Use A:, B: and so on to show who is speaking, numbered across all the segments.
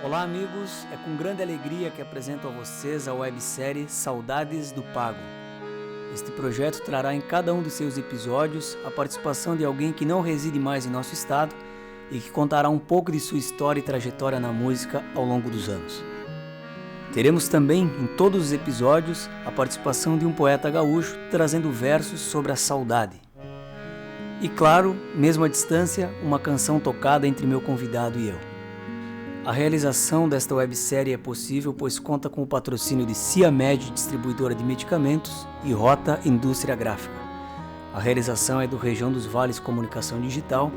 A: Olá amigos, é com grande alegria que apresento a vocês a websérie Saudades do Pago. Este projeto trará em cada um dos seus episódios a participação de alguém que não reside mais em nosso estado e que contará um pouco de sua história e trajetória na música ao longo dos anos. Teremos também, em todos os episódios, a participação de um poeta gaúcho trazendo versos sobre a saudade. E claro, mesmo à distância, uma canção tocada entre meu convidado e eu. A realização desta websérie é possível pois conta com o patrocínio de Ciamed, distribuidora de medicamentos, e Rota Indústria Gráfica. A realização é do Região dos Vales Comunicação Digital,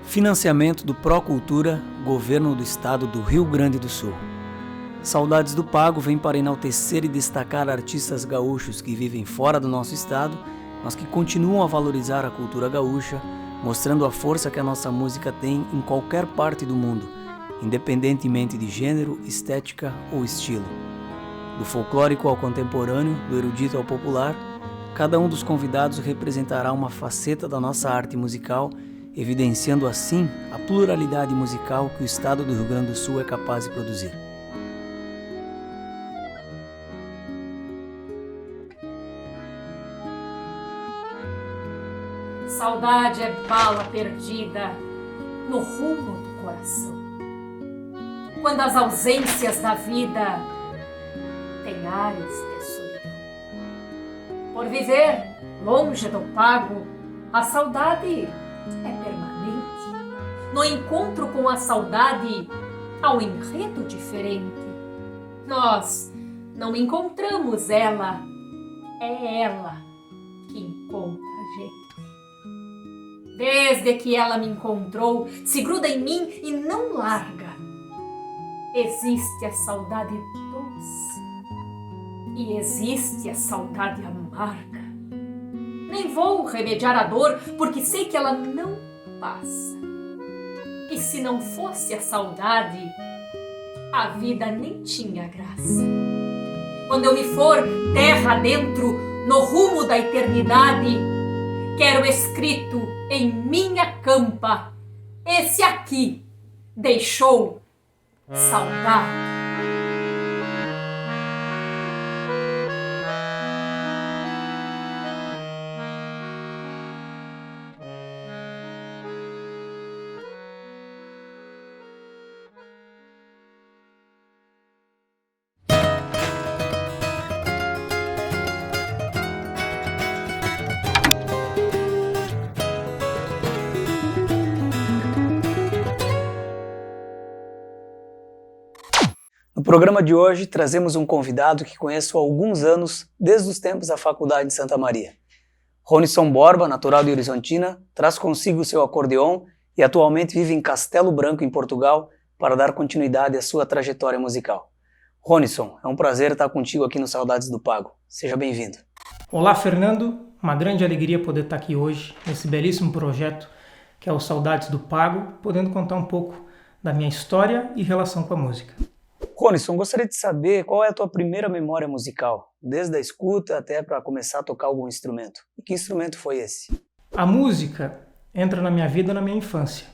A: financiamento do Procultura, Governo do Estado do Rio Grande do Sul. Saudades do Pago vem para enaltecer e destacar artistas gaúchos que vivem fora do nosso estado, mas que continuam a valorizar a cultura gaúcha, mostrando a força que a nossa música tem em qualquer parte do mundo, independentemente de gênero, estética ou estilo. Do folclórico ao contemporâneo, do erudito ao popular, cada um dos convidados representará uma faceta da nossa arte musical, evidenciando assim a pluralidade musical que o estado do Rio Grande do Sul é capaz de produzir.
B: Saudade é bala perdida no rumo do coração. Quando as ausências da vida têm ares de solidão. Por viver longe do pago, a saudade é permanente. No encontro com a saudade, há um enredo diferente. Nós não encontramos ela, é ela que encontra a gente. Desde que ela me encontrou, se gruda em mim e não larga. Existe a saudade doce e existe a saudade amarga. Nem vou remediar a dor, porque sei que ela não passa. E se não fosse a saudade, a vida nem tinha graça. Quando eu me for terra adentro, no rumo da eternidade, quero escrito em minha campa: esse aqui deixou saudade.
A: No programa de hoje, trazemos um convidado que conheço há alguns anos, desde os tempos da Faculdade de Santa Maria. Ronisson Borba, natural de Horizontina, traz consigo o seu acordeon e atualmente vive em Castelo Branco, em Portugal, para dar continuidade à sua trajetória musical. Ronisson, é um prazer estar contigo aqui no Saudades do Pago. Seja bem-vindo.
C: Olá, Fernando. Uma grande alegria poder estar aqui hoje, nesse belíssimo projeto que é o Saudades do Pago, podendo contar um pouco da minha história e relação com a música.
A: Ronisson, gostaria de saber qual é a tua primeira memória musical, desde a escuta até para começar a tocar algum instrumento. E que instrumento foi esse?
C: A música entra na minha vida na minha infância.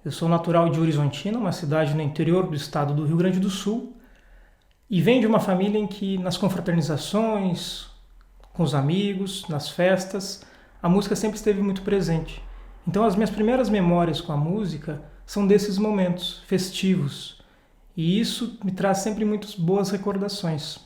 C: Eu sou natural de Horizontina, uma cidade no interior do estado do Rio Grande do Sul, e venho de uma família em que nas confraternizações, com os amigos, nas festas, a música sempre esteve muito presente. Então as minhas primeiras memórias com a música são desses momentos festivos. E isso me traz sempre muitas boas recordações.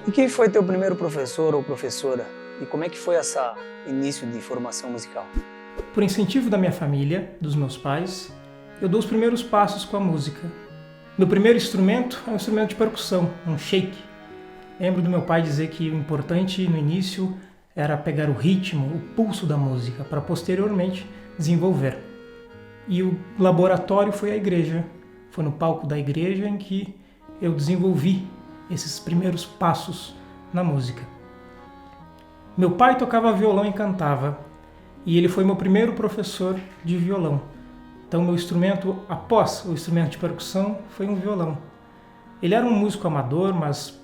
A: E quem foi teu primeiro professor ou professora? E como é que foi esse início de formação musical?
C: Por incentivo da minha família, dos meus pais, eu dou os primeiros passos com a música. Meu primeiro instrumento é um instrumento de percussão, um shake. Lembro do meu pai dizer que o importante no início era pegar o ritmo, o pulso da música, para posteriormente desenvolver. E o laboratório foi a igreja. Foi no palco da igreja em que eu desenvolvi esses primeiros passos na música. Meu pai tocava violão e cantava, e ele foi meu primeiro professor de violão. Então meu instrumento, após o instrumento de percussão, foi um violão. Ele era um músico amador, mas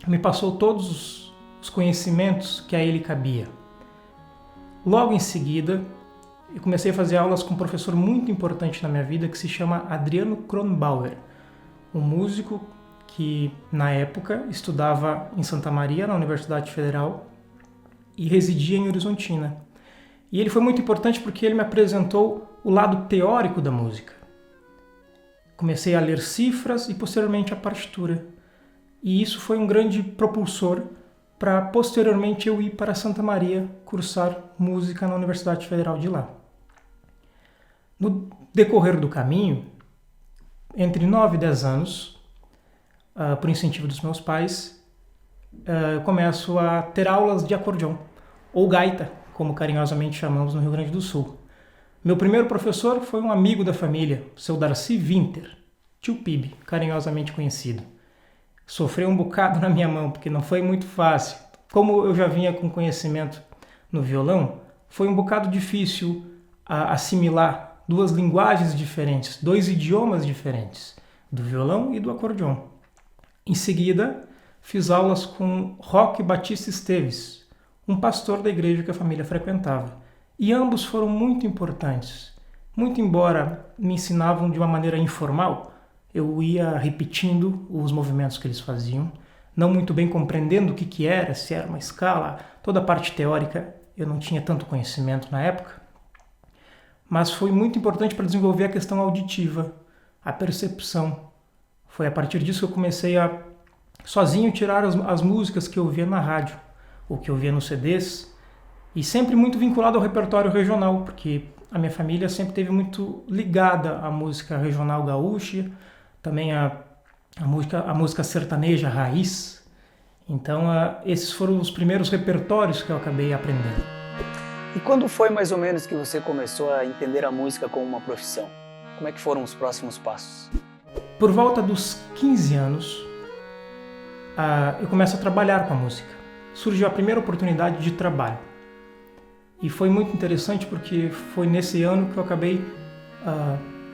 C: me passou todos os os conhecimentos que a ele cabia. Logo em seguida, eu comecei a fazer aulas com um professor muito importante na minha vida que se chama Adriano Kronbauer, um músico que, na época, estudava em Santa Maria, na Universidade Federal, e residia em Horizontina. E ele foi muito importante porque ele me apresentou o lado teórico da música. Comecei a ler cifras e, posteriormente, a partitura. E isso foi um grande propulsor para, posteriormente, eu ir para Santa Maria cursar música na Universidade Federal de lá. No decorrer do caminho, entre 9 e 10 anos, por incentivo dos meus pais, eu começo a ter aulas de acordeon, ou gaita, como carinhosamente chamamos no Rio Grande do Sul. Meu primeiro professor foi um amigo da família, seu Darcy Winter, tio Pibe, carinhosamente conhecido. Sofreu um bocado na minha mão, porque não foi muito fácil. Como eu já vinha com conhecimento no violão, foi um bocado difícil assimilar duas linguagens diferentes, dois idiomas diferentes, do violão e do acordeon. Em seguida, fiz aulas com Roque Batista Esteves, um pastor da igreja que a família frequentava. E ambos foram muito importantes. Muito embora me ensinavam de uma maneira informal, eu ia repetindo os movimentos que eles faziam, não muito bem compreendendo o que era, se era uma escala, toda a parte teórica eu não tinha tanto conhecimento na época, mas foi muito importante para desenvolver a questão auditiva, a percepção. Foi a partir disso que eu comecei a sozinho tirar as músicas que eu ouvia na rádio, ou que eu ouvia nos CDs, e sempre muito vinculado ao repertório regional, porque a minha família sempre esteve muito ligada à música regional gaúcha, também a música sertaneja raiz. Então, esses foram os primeiros repertórios que eu acabei aprendendo.
A: E quando foi mais ou menos que você começou a entender a música como uma profissão? Como é que foram os próximos passos?
C: Por volta dos 15 anos, eu começo a trabalhar com a música. Surgiu a primeira oportunidade de trabalho. E foi muito interessante porque foi nesse ano que eu acabei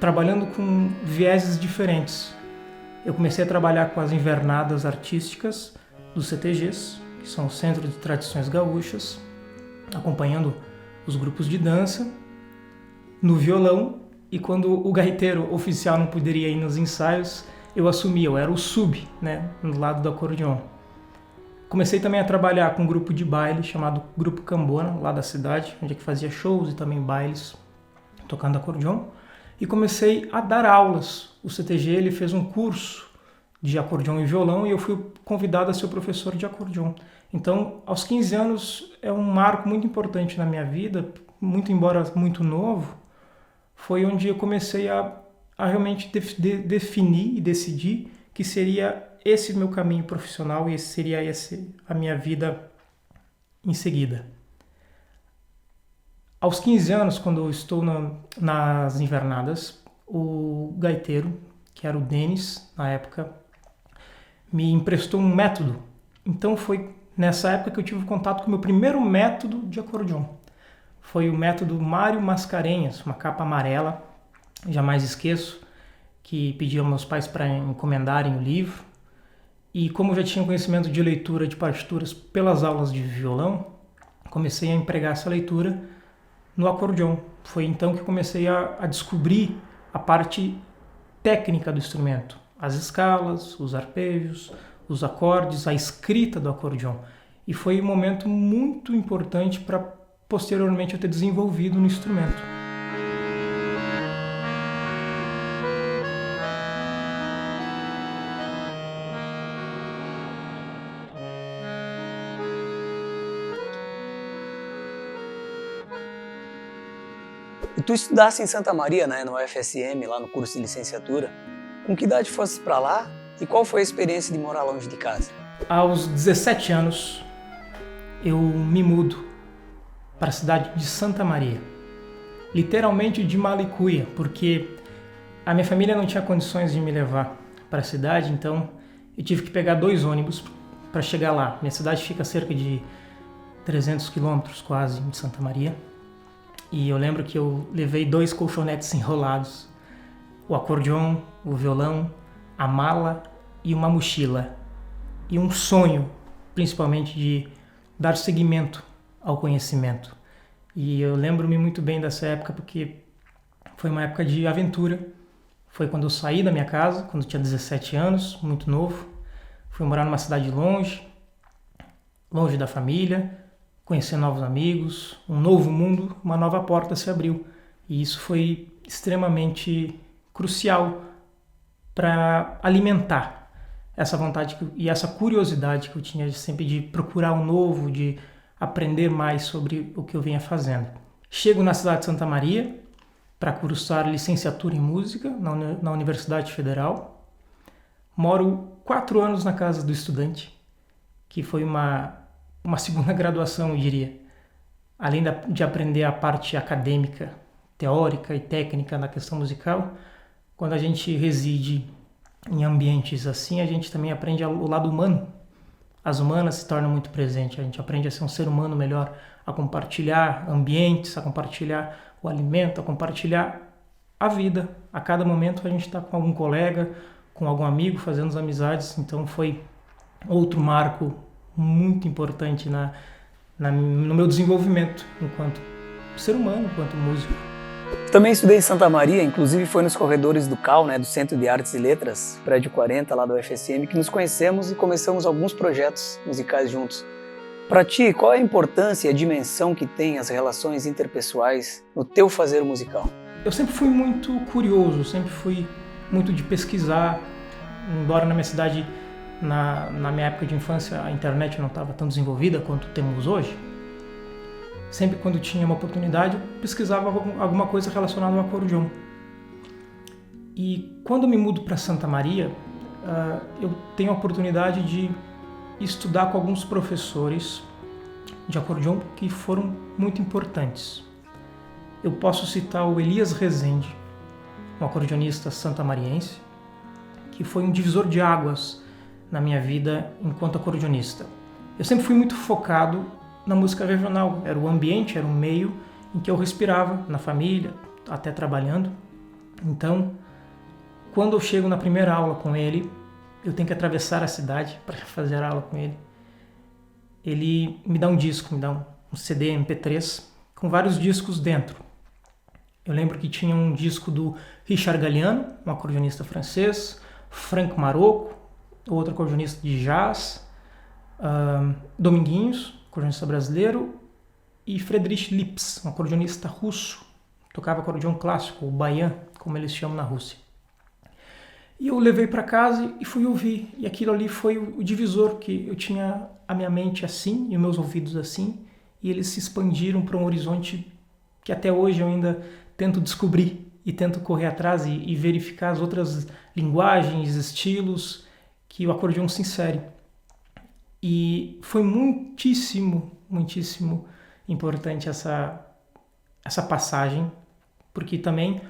C: trabalhando com vieses diferentes. Eu comecei a trabalhar com as invernadas artísticas dos CTGs, que são os Centros de Tradições Gaúchas, acompanhando os grupos de dança, no violão, e quando o gaiteiro oficial não poderia ir nos ensaios, eu assumia, eu era o sub, né, no lado do acordeon. Comecei também a trabalhar com um grupo de baile chamado Grupo Cambona, lá da cidade, onde é que fazia shows e também bailes, tocando acordeon. E comecei a dar aulas. O CTG ele fez um curso de acordeon e violão e eu fui convidado a ser o professor de acordeon. Então, aos 15 anos, é um marco muito importante na minha vida, muito embora muito novo, foi onde eu comecei a realmente definir e decidir que seria esse meu caminho profissional e seria a minha vida em seguida. Aos 15 anos, quando eu estou nas invernadas, o gaiteiro, que era o Denis, na época, me emprestou um método. Então foi nessa época que eu tive contato com o meu primeiro método de acordeon. Foi o método Mário Mascarenhas, uma capa amarela, jamais esqueço, que pedi aos meus pais para encomendarem o livro. E como eu já tinha conhecimento de leitura de partituras pelas aulas de violão, comecei a empregar essa leitura no acordeon. Foi então que comecei a descobrir a parte técnica do instrumento, as escalas, os arpejos, os acordes, a escrita do acordeon. E foi um momento muito importante para posteriormente eu ter desenvolvido no instrumento.
A: E tu estudasse em Santa Maria, né, no UFSM, lá no curso de licenciatura. Com que idade fosse para lá e qual foi a experiência de morar longe de casa?
C: Aos 17 anos, eu me mudo para a cidade de Santa Maria. Literalmente de Malicuia, porque a minha família não tinha condições de me levar para a cidade, então eu tive que pegar 2 ônibus para chegar lá. Minha cidade fica a cerca de 300 quilômetros quase de Santa Maria. E eu lembro que eu levei 2 colchonetes enrolados, o acordeon, o violão, a mala e uma mochila. E um sonho, principalmente de dar seguimento ao conhecimento. E eu lembro-me muito bem dessa época porque foi uma época de aventura. Foi quando eu saí da minha casa, quando eu tinha 17 anos, muito novo. Fui morar numa cidade longe da família, conhecer novos amigos, um novo mundo, uma nova porta se abriu. E isso foi extremamente crucial para alimentar essa vontade e essa curiosidade que eu tinha sempre de procurar o novo, de aprender mais sobre o que eu vinha fazendo. Chego na cidade de Santa Maria para cursar licenciatura em música na Universidade Federal. Moro 4 anos na casa do estudante, que foi uma segunda graduação, eu diria. Além de aprender a parte acadêmica, teórica e técnica na questão musical, quando a gente reside em ambientes assim, a gente também aprende o lado humano. As humanas se tornam muito presentes, a gente aprende a ser um ser humano melhor, a compartilhar ambientes, a compartilhar o alimento, a compartilhar a vida. A cada momento a gente está com algum colega, com algum amigo, fazendo as amizades. Então foi outro marco muito importante no meu desenvolvimento enquanto ser humano, enquanto músico.
A: Também estudei em Santa Maria, inclusive foi nos corredores do CAL, do Centro de Artes e Letras, prédio 40 lá da UFSM, que nos conhecemos e começamos alguns projetos musicais juntos. Para ti, qual é a importância e a dimensão que tem as relações interpessoais no teu fazer musical?
C: Eu sempre fui muito curioso, sempre fui muito de pesquisar, embora na minha cidade, na minha época de infância, a internet não estava tão desenvolvida quanto temos hoje. Sempre quando tinha uma oportunidade, eu pesquisava alguma coisa relacionada ao acordeon. E quando eu me mudo para Santa Maria, eu tenho a oportunidade de estudar com alguns professores de acordeon que foram muito importantes. Eu posso citar o Elias Rezende, um acordeonista santamariense, que foi um divisor de águas na minha vida enquanto acordeonista. Eu sempre fui muito focado na música regional, era o ambiente, era o meio em que eu respirava, na família, até trabalhando. Então, quando eu chego na primeira aula com ele, eu tenho que atravessar a cidade para fazer a aula com ele. Ele me dá um disco, me dá um CD MP3 com vários discos dentro. Eu lembro que tinha um disco do Richard Galliano, um acordeonista francês, Frank Marocco, outro acordeonista de jazz, Dominguinhos, acordeonista brasileiro, e Friedrich Lips, um acordeonista russo, tocava acordeon clássico, o baian, como eles chamam na Rússia. E eu levei para casa e fui ouvir, e aquilo ali foi o divisor, que eu tinha a minha mente assim e os meus ouvidos assim, e eles se expandiram para um horizonte que até hoje eu ainda tento descobrir e tento correr atrás e verificar as outras linguagens, estilos que o acordeon se insere. E foi muitíssimo importante essa passagem, porque também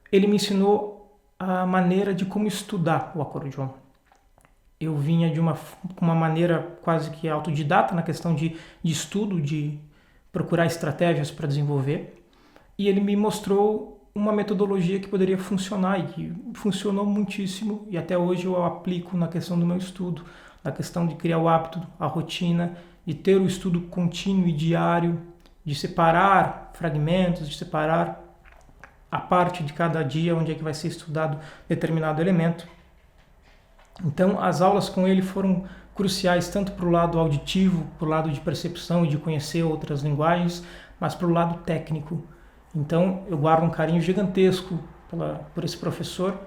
C: ele me ensinou a maneira de como estudar o acordeon. Eu vinha de uma maneira quase que autodidata na questão de estudo, de procurar estratégias para desenvolver, e ele me mostrou uma metodologia que poderia funcionar e que funcionou muitíssimo, e até hoje eu aplico na questão do meu estudo, na questão de criar o hábito, a rotina, de ter o estudo contínuo e diário, de separar fragmentos, de separar a parte de cada dia onde é que vai ser estudado determinado elemento. Então as aulas com ele foram cruciais tanto para o lado auditivo, para o lado de percepção e de conhecer outras linguagens, mas para o lado técnico. Então eu guardo um carinho gigantesco por esse professor,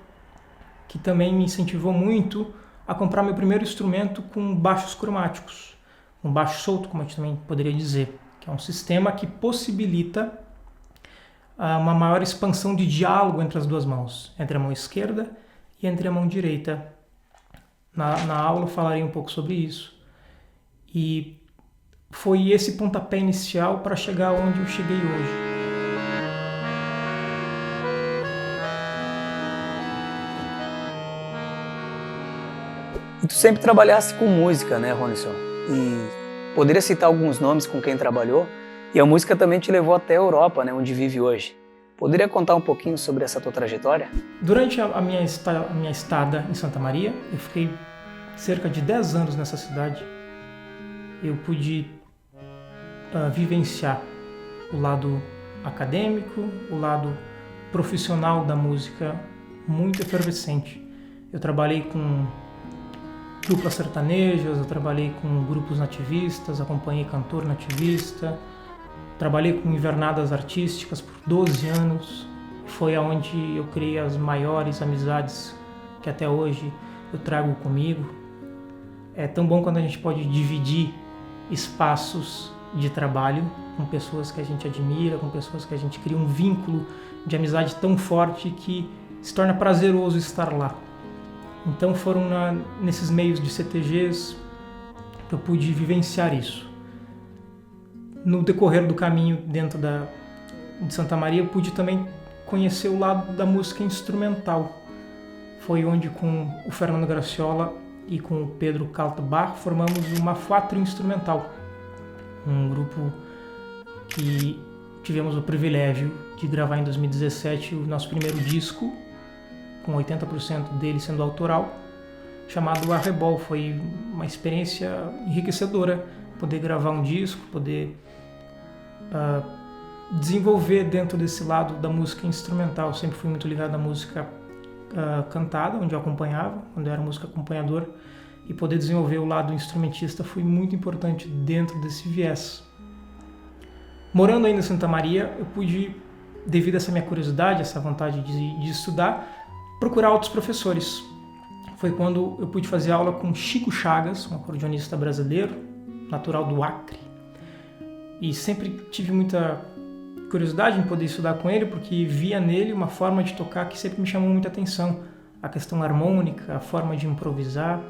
C: que também me incentivou muito a comprar meu primeiro instrumento com baixos cromáticos, um baixo solto, como a gente também poderia dizer, que é um sistema que possibilita uma maior expansão de diálogo entre as duas mãos, entre a mão esquerda e entre a mão direita. Na aula eu falarei um pouco sobre isso. E foi esse pontapé inicial para chegar onde eu cheguei hoje.
A: E tu sempre trabalhaste com música, né, Ronison? E poderia citar alguns nomes com quem trabalhou? E a música também te levou até a Europa, né, onde vive hoje. Poderia contar um pouquinho sobre essa tua trajetória?
C: Durante a minha estada em Santa Maria, eu fiquei cerca de 10 anos nessa cidade. Eu pude vivenciar o lado acadêmico, o lado profissional da música muito efervescente. Eu trabalhei com duplas sertanejas, eu trabalhei com grupos nativistas, acompanhei cantor nativista, trabalhei com invernadas artísticas por 12 anos. Foi aonde eu criei as maiores amizades que até hoje eu trago comigo. É tão bom quando a gente pode dividir espaços de trabalho com pessoas que a gente admira, com pessoas que a gente cria um vínculo de amizade tão forte que se torna prazeroso estar lá. Então foram nesses meios de CTGs que eu pude vivenciar isso. No decorrer do caminho dentro de Santa Maria, eu pude também conhecer o lado da música instrumental. Foi onde, com o Fernando Graciola e com o Pedro Kaltbach, formamos uma Quatro Instrumental, um grupo que tivemos o privilégio de gravar em 2017 o nosso primeiro disco, com 80% dele sendo autoral, chamado Arrebol. Foi uma experiência enriquecedora poder gravar um disco, poder desenvolver dentro desse lado da música instrumental. Eu sempre fui muito ligado à música cantada, onde eu acompanhava, quando eu era músico acompanhador, e poder desenvolver o lado instrumentista foi muito importante dentro desse viés. Morando ainda em Santa Maria, eu pude, devido a essa minha curiosidade, essa vontade de estudar, procurar outros professores. Foi quando eu pude fazer aula com Chico Chagas, um acordeonista brasileiro, natural do Acre. E sempre tive muita curiosidade em poder estudar com ele, porque via nele uma forma de tocar que sempre me chamou muita atenção. A questão harmônica, a forma de improvisar.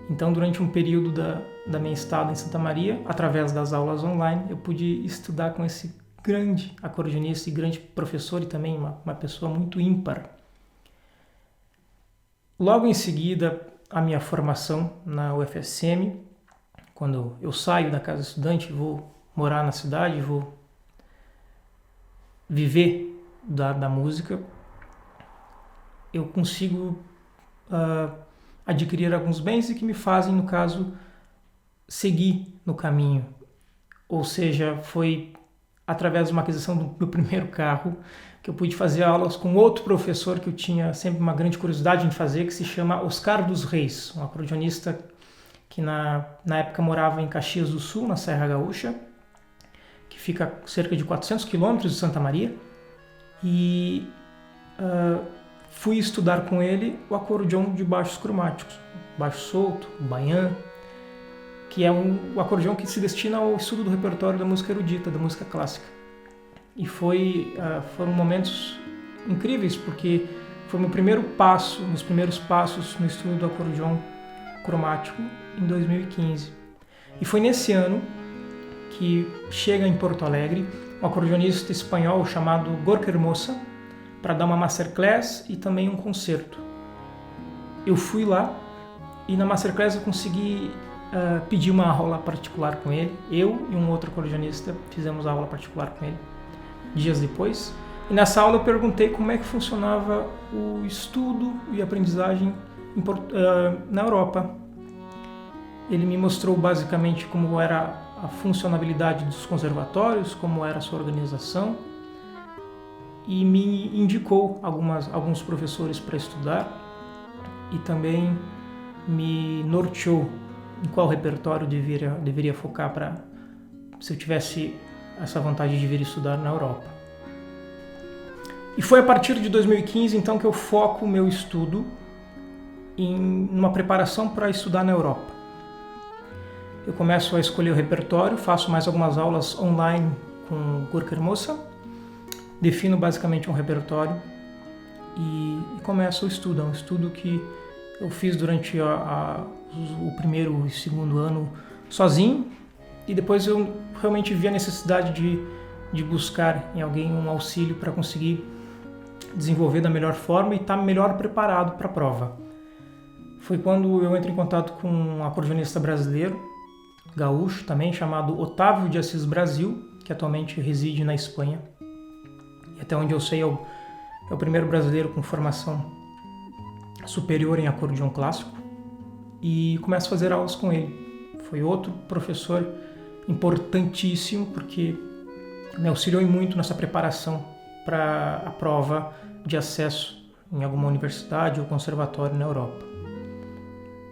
C: Então, durante um período da minha estada em Santa Maria, através das aulas online, eu pude estudar com esse grande acordeonista e grande professor, e também uma pessoa muito ímpar. Logo em seguida, a minha formação na UFSM, quando eu saio da casa estudante, vou morar na cidade, vou viver da música, eu consigo adquirir alguns bens e que me fazem, no caso, seguir no caminho. Ou seja, foi através de uma aquisição do meu primeiro carro que eu pude fazer aulas com outro professor que eu tinha sempre uma grande curiosidade em fazer, que se chama Oscar dos Reis, um acordeonista que na época morava em Caxias do Sul, na Serra Gaúcha, que fica a cerca de 400 quilômetros de Santa Maria, e fui estudar com ele o acordeão de baixos cromáticos, baixo solto, baião, que é o acordeão que se destina ao estudo do repertório da música erudita, da música clássica. E foram momentos incríveis, porque foi meus primeiros passos no estudo do acordeão cromático em 2015. E foi nesse ano que chega em Porto Alegre um acordeonista espanhol chamado Gorka Hermosa para dar uma masterclass e também um concerto. Eu fui lá e na masterclass eu consegui pedir uma aula particular com ele. Eu e um outro acordeonista fizemos a aula particular com ele dias depois. E nessa aula eu perguntei como é que funcionava o estudo e aprendizagem na Europa. Ele me mostrou basicamente como era a funcionalidade dos conservatórios, como era a sua organização, e me indicou alguns professores para estudar, e também me norteou em qual repertório deveria focar se eu tivesse essa vontade de vir estudar na Europa. E foi a partir de 2015 então que eu foco o meu estudo em uma preparação para estudar na Europa. Eu começo a escolher o repertório, faço mais algumas aulas online com Gorka Hermosa, defino basicamente um repertório e começo o estudo. É um estudo que eu fiz durante o primeiro e segundo ano sozinho, e depois eu realmente vi a necessidade de buscar em alguém um auxílio para conseguir desenvolver da melhor forma e estar melhor preparado para a prova. Foi quando eu entrei em contato com um acordeonista brasileiro, gaúcho também, chamado Otávio de Assis Brasil, que atualmente reside na Espanha. E até onde eu sei é o primeiro brasileiro com formação superior em acordeão clássico. E começo a fazer aulas com ele. Foi outro professor importantíssimo porque me auxiliou muito nessa preparação para a prova de acesso em alguma universidade ou conservatório na Europa.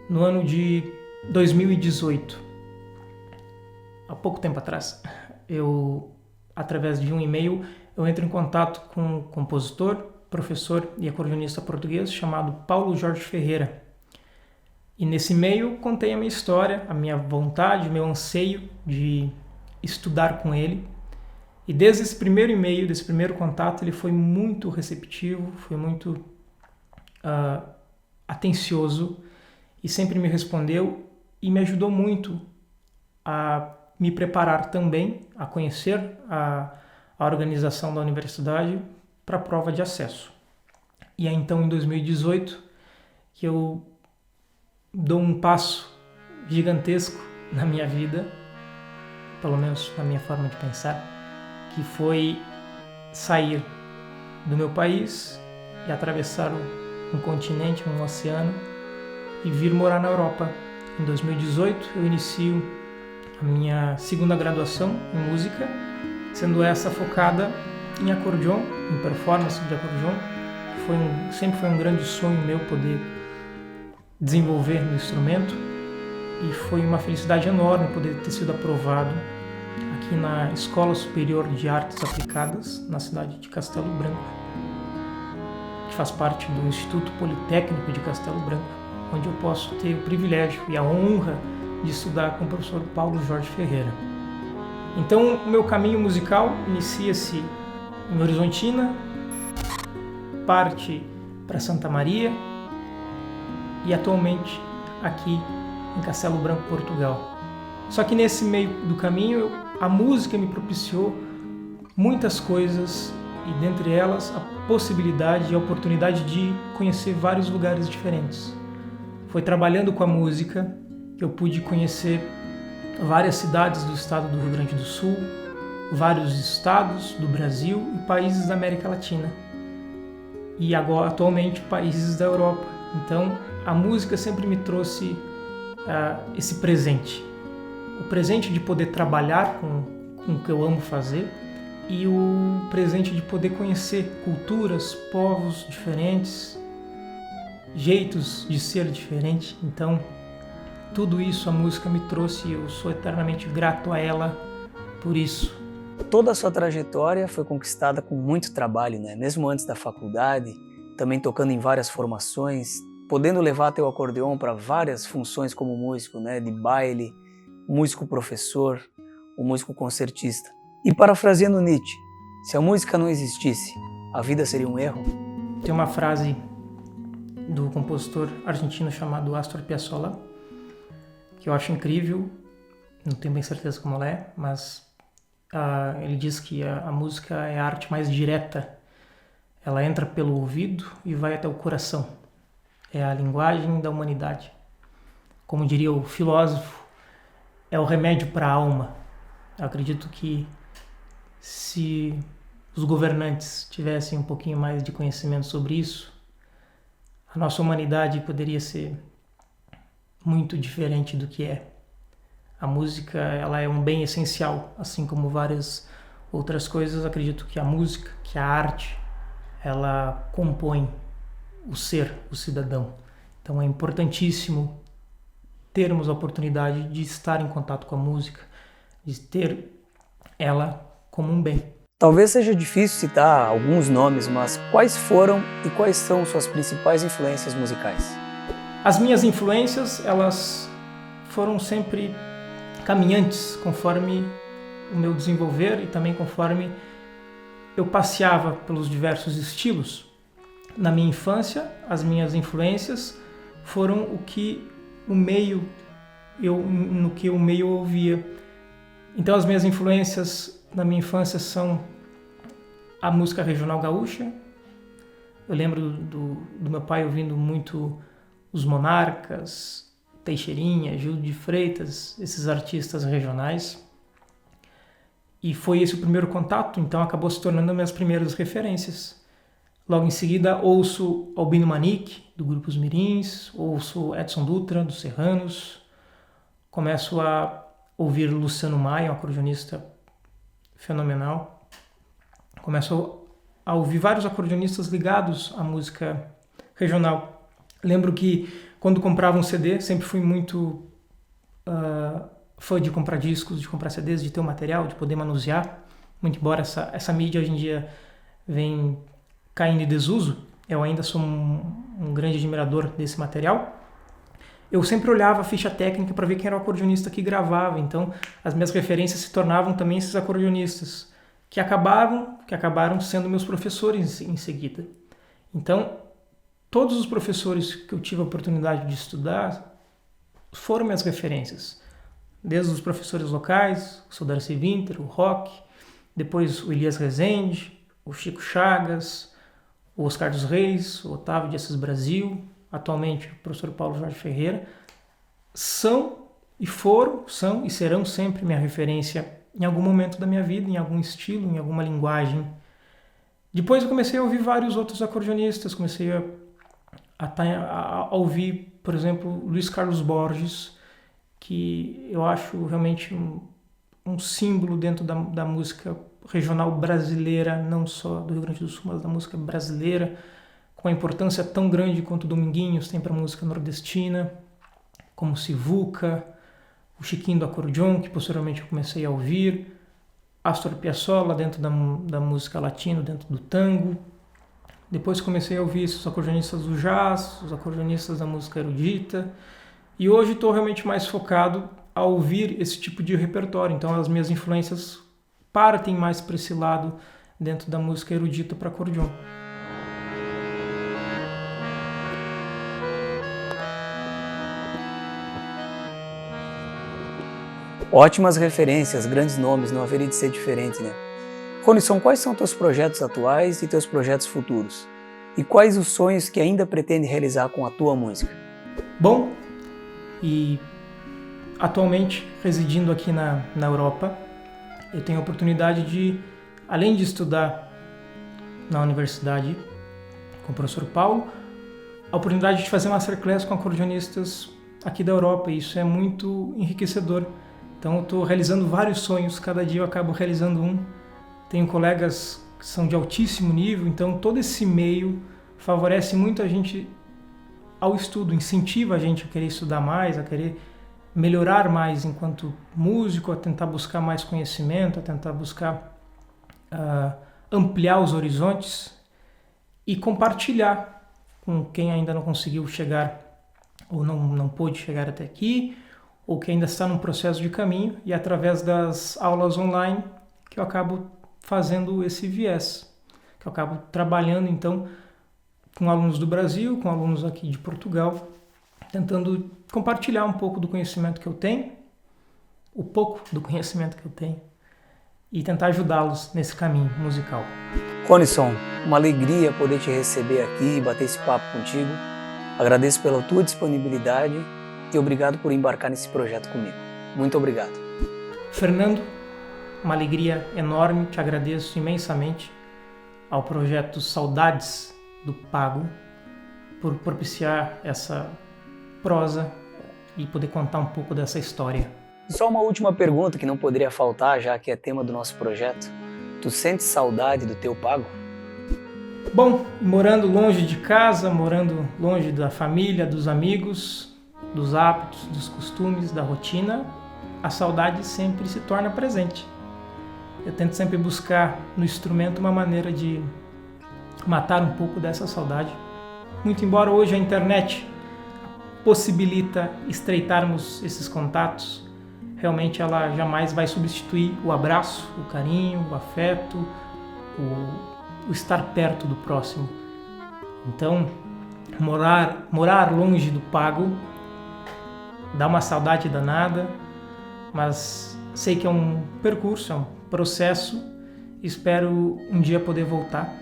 C: No ano de 2018, há pouco tempo atrás, através de um e-mail, eu entro em contato com um compositor, professor e acordeonista português chamado Paulo Jorge Ferreira. E nesse e-mail contei a minha história, a minha vontade, o meu anseio de estudar com ele. E desde esse primeiro e-mail, desse primeiro contato, ele foi muito receptivo, foi muito atencioso e sempre me respondeu e me ajudou muito a me preparar também, a conhecer a organização da universidade para a prova de acesso. E é então em 2018 que eu dou um passo gigantesco na minha vida, pelo menos na minha forma de pensar, que foi sair do meu país e atravessar um continente, um oceano e vir morar na Europa. Em 2018 eu inicio a minha segunda graduação em música, sendo essa focada em acordeon, em performance de acordeon. Sempre foi um grande sonho meu poder desenvolver no instrumento e foi uma felicidade enorme poder ter sido aprovado aqui na Escola Superior de Artes Aplicadas, na cidade de Castelo Branco, que faz parte do Instituto Politécnico de Castelo Branco, onde eu posso ter o privilégio e a honra de estudar com o professor Paulo Jorge Ferreira. Então, o meu caminho musical inicia-se em Horizontina, parte para Santa Maria e atualmente aqui em Castelo Branco, Portugal. Só que nesse meio do caminho, a música me propiciou muitas coisas e dentre elas a possibilidade e a oportunidade de conhecer vários lugares diferentes. Foi trabalhando com a música que eu pude conhecer várias cidades do estado do Rio Grande do Sul, vários estados do Brasil e países da América Latina. E agora, atualmente, países da Europa. Então, a música sempre me trouxe esse presente. O presente de poder trabalhar com o que eu amo fazer e o presente de poder conhecer culturas, povos diferentes, jeitos de ser diferente. Então, tudo isso a música me trouxe e eu sou eternamente grato a ela por isso.
A: Toda a sua trajetória foi conquistada com muito trabalho, né? Mesmo antes da faculdade, também tocando em várias formações, podendo levar teu acordeon para várias funções como músico, né? De baile, músico professor, o músico concertista. E parafraseando Nietzsche, se a música não existisse, a vida seria um erro?
C: Tem uma frase do compositor argentino chamado Astor Piazzolla, que eu acho incrível, não tenho bem certeza como ela é, mas ele diz que a música é a arte mais direta. Ela entra pelo ouvido e vai até o coração. É a linguagem da humanidade. Como diria o filósofo, é o remédio para a alma. Eu acredito que se os governantes tivessem um pouquinho mais de conhecimento sobre isso, a nossa humanidade poderia ser muito diferente do que é. A música, ela é um bem essencial, assim como várias outras coisas. Acredito que a música, que a arte, ela compõe o ser, o cidadão. Então é importantíssimo termos a oportunidade de estar em contato com a música, de ter ela como um bem.
A: Talvez seja difícil citar alguns nomes, mas quais foram e quais são suas principais influências musicais?
C: As minhas influências, elas foram sempre caminhantes, conforme o meu desenvolver e também conforme eu passeava pelos diversos estilos. Na minha infância, as minhas influências foram no que o meio ouvia. Então as minhas influências na minha infância são a música regional gaúcha. Eu lembro do meu pai ouvindo muito os Monarcas, Teixeirinha, Gil de Freitas, esses artistas regionais. E foi esse o primeiro contato, então acabou se tornando minhas primeiras referências. Logo em seguida, ouço Albino Manique, do Grupo Os Mirins, ouço Edson Dutra, dos Serranos. Começo a ouvir Luciano Maia, um acordeonista fenomenal. Começo a ouvir vários acordeonistas ligados à música regional. Lembro que quando comprava um CD, sempre fui muito fã de comprar discos, de comprar CDs, de ter o material, de poder manusear. Muito embora essa mídia hoje em dia vem caindo em desuso, eu ainda sou um grande admirador desse material. Eu sempre olhava a ficha técnica para ver quem era o acordeonista que gravava, então as minhas referências se tornavam também esses acordeonistas, que acabaram sendo meus professores em seguida. Então, todos os professores que eu tive a oportunidade de estudar foram minhas referências. Desde os professores locais, o Darcy Winter, o Rock, depois o Elias Rezende, o Chico Chagas, o Oscar dos Reis, o Otávio de Assis Brasil, atualmente o professor Paulo Jorge Ferreira, são e serão sempre minha referência em algum momento da minha vida, em algum estilo, em alguma linguagem. Depois eu comecei a ouvir vários outros acordeonistas, comecei a ouvir, por exemplo, Luiz Carlos Borges, que eu acho realmente um símbolo dentro da música regional brasileira, não só do Rio Grande do Sul, mas da música brasileira, com uma importância tão grande quanto o Dominguinhos tem para a música nordestina, como Sivuca, o Chiquinho do acordeon, que posteriormente eu comecei a ouvir, Astor Piazzolla dentro da música latina, dentro do tango. Depois comecei a ouvir os acordeonistas do jazz, os acordeonistas da música erudita, e hoje estou realmente mais focado a ouvir esse tipo de repertório. Então as minhas influências partem mais para esse lado dentro da música erudita para acordeon.
A: Ótimas referências, grandes nomes, não haveria de ser diferente, né? Ronisson, quais são teus projetos atuais e teus projetos futuros? E quais os sonhos que ainda pretende realizar com a tua música?
C: Bom, e atualmente residindo aqui na Europa, eu tenho a oportunidade de, além de estudar na universidade com o professor Paulo, a oportunidade de fazer masterclass com acordeonistas aqui da Europa, e isso é muito enriquecedor. Então eu estou realizando vários sonhos, cada dia eu acabo realizando um. Tenho colegas que são de altíssimo nível, então todo esse meio favorece muito a gente ao estudo, incentiva a gente a querer estudar mais, a querer melhorar mais enquanto músico, a tentar buscar mais conhecimento, a tentar buscar ampliar os horizontes e compartilhar com quem ainda não conseguiu chegar ou não pôde chegar até aqui, ou que ainda está num processo de caminho, e através das aulas online que eu acabo fazendo esse viés, que eu acabo trabalhando então com alunos do Brasil, com alunos aqui de Portugal, tentando compartilhar um pouco do conhecimento que eu tenho, o pouco do conhecimento que eu tenho, e tentar ajudá-los nesse caminho musical.
A: Ronisson, uma alegria poder te receber aqui e bater esse papo contigo. Agradeço pela tua disponibilidade e obrigado por embarcar nesse projeto comigo. Muito obrigado.
C: Fernando, uma alegria enorme, te agradeço imensamente ao projeto Saudades do Pago por propiciar essa prosa e poder contar um pouco dessa história.
A: Só uma última pergunta que não poderia faltar, já que é tema do nosso projeto. Tu sentes saudade do teu pago?
C: Bom, morando longe de casa, morando longe da família, dos amigos, dos hábitos, dos costumes, da rotina, a saudade sempre se torna presente. Eu tento sempre buscar no instrumento uma maneira de matar um pouco dessa saudade. Muito embora hoje a internet possibilita estreitarmos esses contatos, realmente ela jamais vai substituir o abraço, o carinho, o afeto, o estar perto do próximo. Então, morar longe do pago dá uma saudade danada, mas sei que é um percurso, é um processo. Espero um dia poder voltar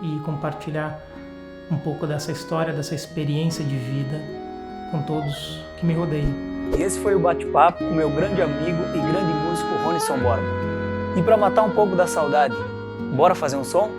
C: e compartilhar um pouco dessa história, dessa experiência de vida com todos que me rodeiam.
A: E esse foi o bate-papo com meu grande amigo e grande músico Ronisson Borba. E para matar um pouco da saudade, bora fazer um som?